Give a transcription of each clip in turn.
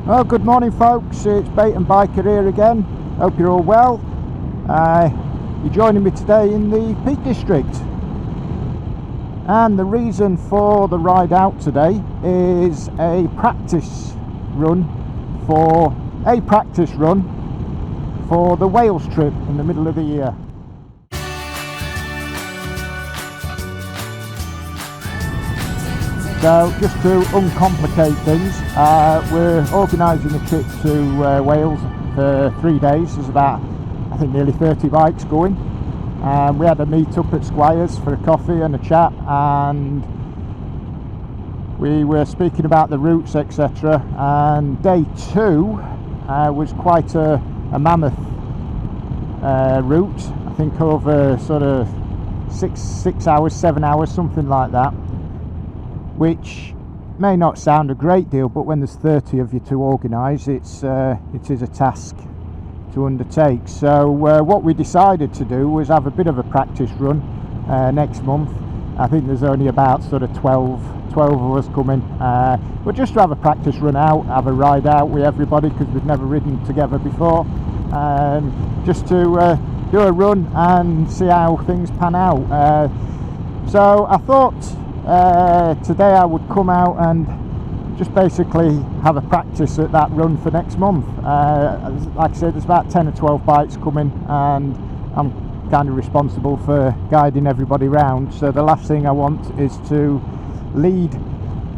Well, good morning folks, it's Bait and Biker here again. Hope you're all well. You're joining me today in the Peak District, and the reason for the ride out today is a practice run for the Wales trip in the middle of the year. So just to uncomplicate things, we're organising a trip to Wales for 3 days. There's about, I think, nearly 30 bikes going. We had a meet up at Squires for a coffee and a chat, and we were speaking about the routes, etc. And day 2 was quite a mammoth route. I think over sort of 6 hours, 7 hours, something like that. Which may not sound a great deal, but when there's 30 of you to organise, it is a task to undertake. So what we decided to do was have a bit of a practice run next month. I think there's only about sort of 12 of us coming, but just to have a practice run out, have a ride out with everybody, because we've never ridden together before, just to do a run and see how things pan out. So I thought today I would come out and just basically have a practice at that run for next month. Like I said, there's about 10 or 12 bikes coming, and I'm kind of responsible for guiding everybody round. So the last thing I want is to lead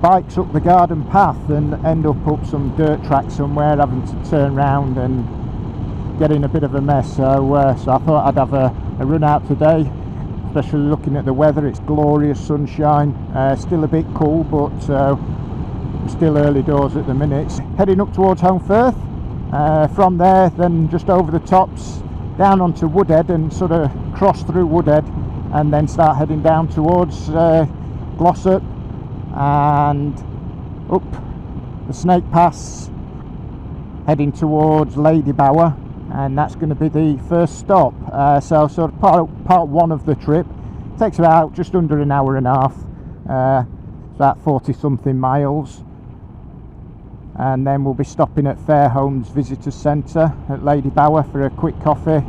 bikes up the garden path and end up some dirt track somewhere, having to turn round and get in a bit of a mess. So I thought I'd have a run out today, especially looking at the weather. It's glorious sunshine, still a bit cool, but still early doors at the minute. Heading up towards Homefair, from there then just over the tops down onto Woodhead and sort of cross through Woodhead, and then start heading down towards Glossop and up the Snake Pass, heading towards Lady Bauer, and that's going to be the first stop. So sort of part one of the trip takes about just under an hour and a half, about 40 something miles, and then we'll be stopping at Fairholmes Visitor Centre at Lady Bauer for a quick coffee,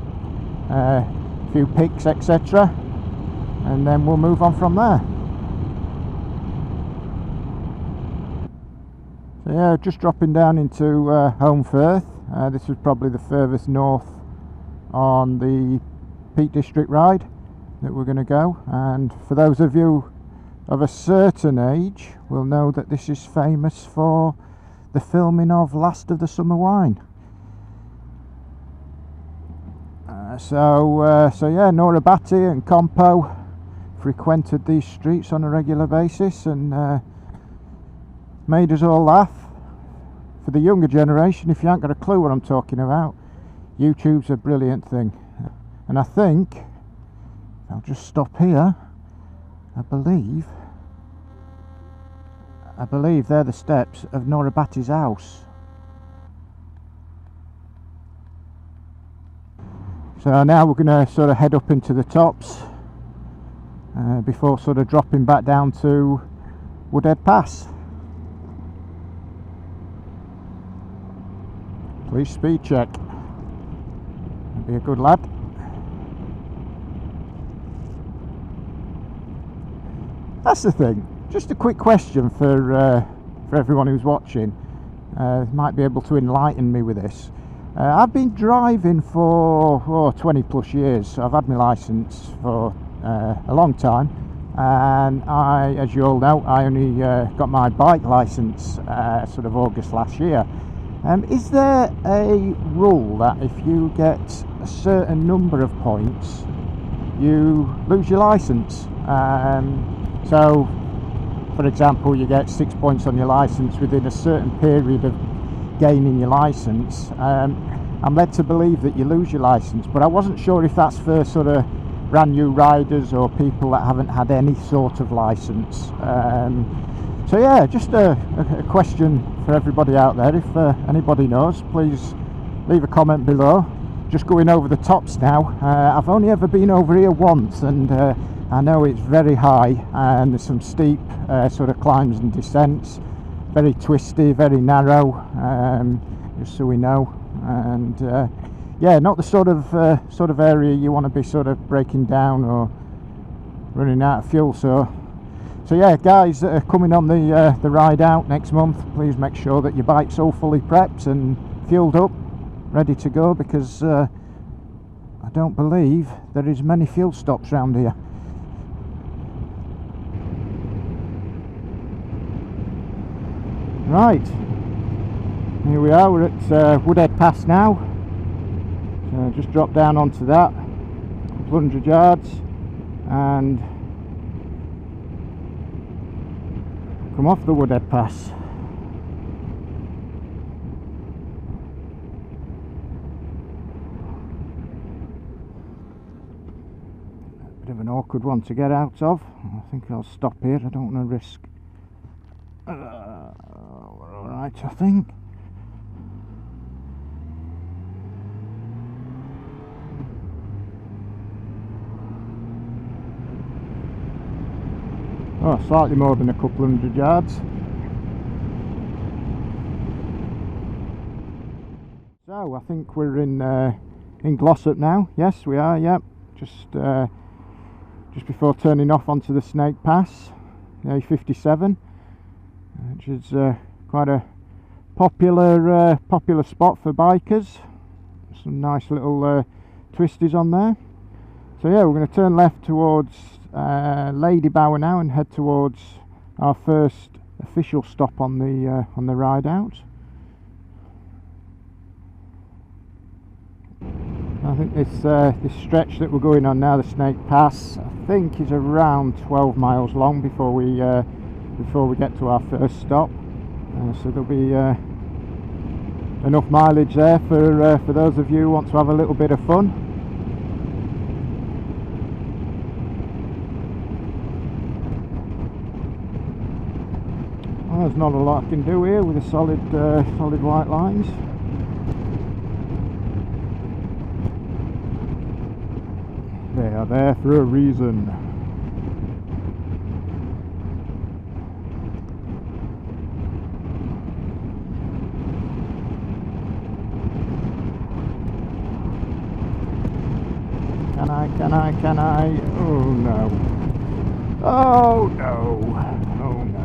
a few pics, etc., and then we'll move on from there. So yeah, just dropping down into Homefair. This was probably the furthest north on the Peak District ride that we're going to go, and for those of you of a certain age will know that this is famous for the filming of Last of the Summer Wine. So yeah, Nora Batty and Compo frequented these streets on a regular basis, and made us all laugh. For the younger generation, if you haven't got a clue what I'm talking about, YouTube's a brilliant thing. And I think I'll just stop here. I believe they're the steps of Nora Batty's house. So now we're going to sort of head up into the tops before sort of dropping back down to Woodhead Pass. Please speed check. Be a good lad. That's the thing. Just a quick question for everyone who's watching. Might be able to enlighten me with this. I've been driving for 20 plus years. I've had my licence for a long time, and as you all know, I only got my bike licence sort of August last year. Is there a rule that if you get a certain number of points, you lose your licence? So, for example, you get 6 points on your licence within a certain period of gaining your licence. I'm led to believe that you lose your licence, but I wasn't sure if that's for sort of brand new riders or people that haven't had any sort of licence. So yeah, just a question for everybody out there. If anybody knows, please leave a comment below. Just going over the tops now. I've only ever been over here once, and I know it's very high and there's some steep sort of climbs and descents. very twisty, very narrow, just so we know. And yeah, not the sort of area you want to be sort of breaking down or running out of fuel. So yeah, guys that are coming on the ride out next month, please make sure that your bike's all fully prepped and fueled up, ready to go, because I don't believe there is many fuel stops around here. Right, here we are, we're at Woodhead Pass now. So just drop down onto that, 100 yards, and come off the Woodhead Pass. Bit of an awkward one to get out of. I think I'll stop here, I don't want to risk. We're alright, I think. Oh, slightly more than a couple hundred yards. So I think we're in Glossop now. Yes, we are. Yep, just before turning off onto the Snake Pass, the A57, which is quite a popular spot for bikers. Some nice little twisties on there. So yeah, we're going to turn left towards Lady Bauer now and head towards our first official stop on the ride out. I think this stretch that we're going on now, the Snake Pass, I think is around 12 miles long before we get to our first stop. So there'll be enough mileage there for those of you who want to have a little bit of fun. Well, there's not a lot I can do here with the solid white lines. They are there for a reason. Can I? Oh no. Oh no. Oh no.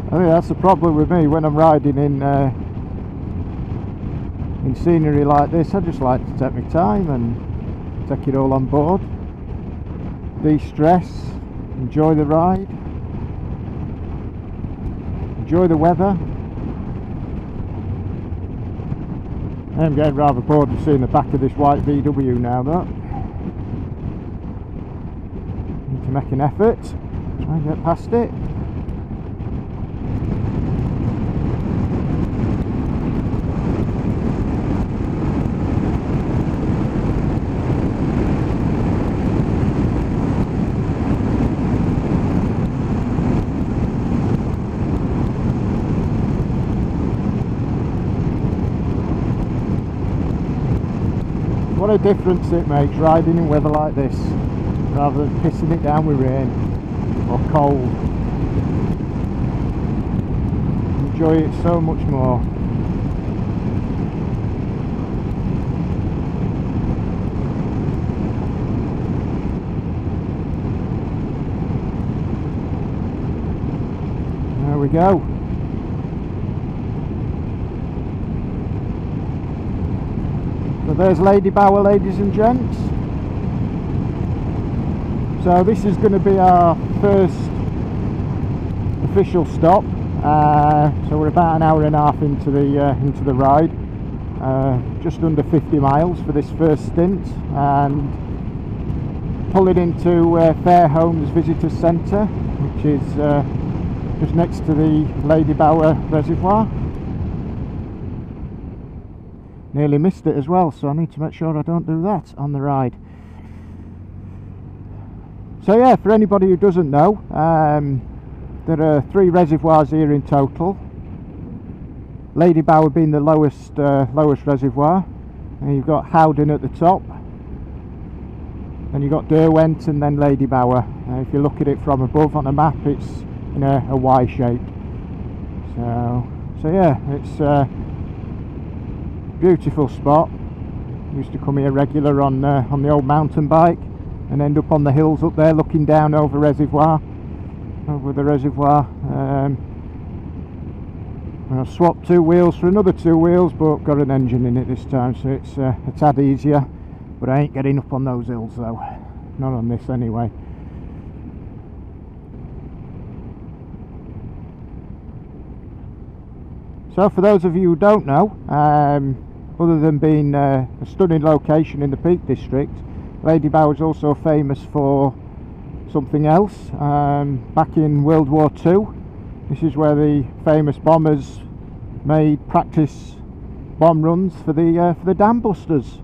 I think that's the problem with me when I'm riding in scenery like this. I just like to take my time and take it all on board, de-stress, enjoy the ride, enjoy the weather. I'm getting rather bored of seeing the back of this white VW now though. Need to make an effort, try and get past it. What a difference it makes riding in weather like this rather than pissing it down with rain or cold. Enjoy it so much more. There we go. So there's Lady Bauer, ladies and gents. So this is going to be our first official stop. So we're about an hour and a half into the ride. Just under 50 miles for this first stint, and pulling into Fair Homes Visitor Centre, which is just next to the Lady Bauer Reservoir. Nearly missed it as well, so I need to make sure I don't do that on the ride. So yeah, for anybody who doesn't know, there are 3 reservoirs here in total. Lady Bauer being the lowest reservoir. And you've got Howden at the top, and you've got Derwent and then Lady Bauer. If you look at it from above on a map, it's in a Y shape. So yeah, it's a beautiful spot. Used to come here regular on the old mountain bike, and end up on the hills up there looking down over the reservoir. I've swapped 2 wheels for another 2 wheels, but got an engine in it this time, so it's a tad easier. But I ain't getting up on those hills though, not on this anyway. So for those of you who don't know, other than being a stunning location in the Peak District, Lady Bauer is also famous for something else. Back in World War II, this is where the famous bombers made practice bomb runs for the dam busters.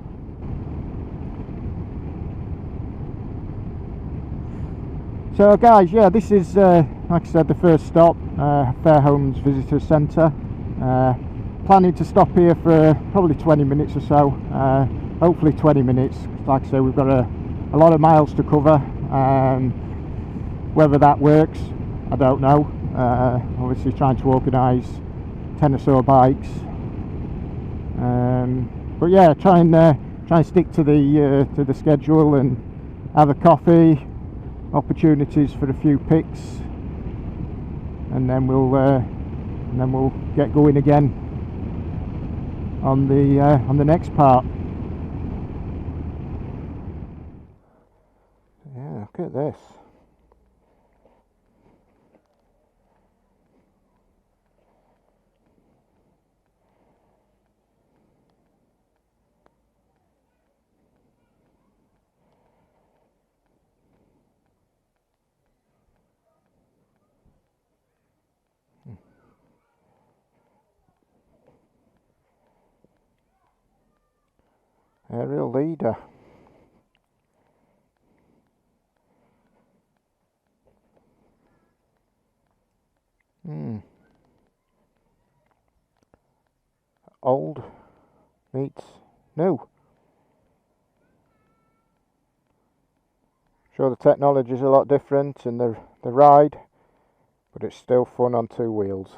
So guys, yeah, this is like I said, the first stop, Fair Homes Visitor Centre. Planning to stop here for probably 20 minutes or so, hopefully 20 minutes. Like I say, we've got a lot of miles to cover. Whether that works, I don't know. Obviously trying to organise 10 or so bikes, but yeah, try and stick to the schedule and have a coffee, opportunities for a few picks, and then we'll get going again on the next part. Yeah, look at this. Aerial leader. Old meets new. Sure, the technology is a lot different in the ride, but it's still fun on 2 wheels.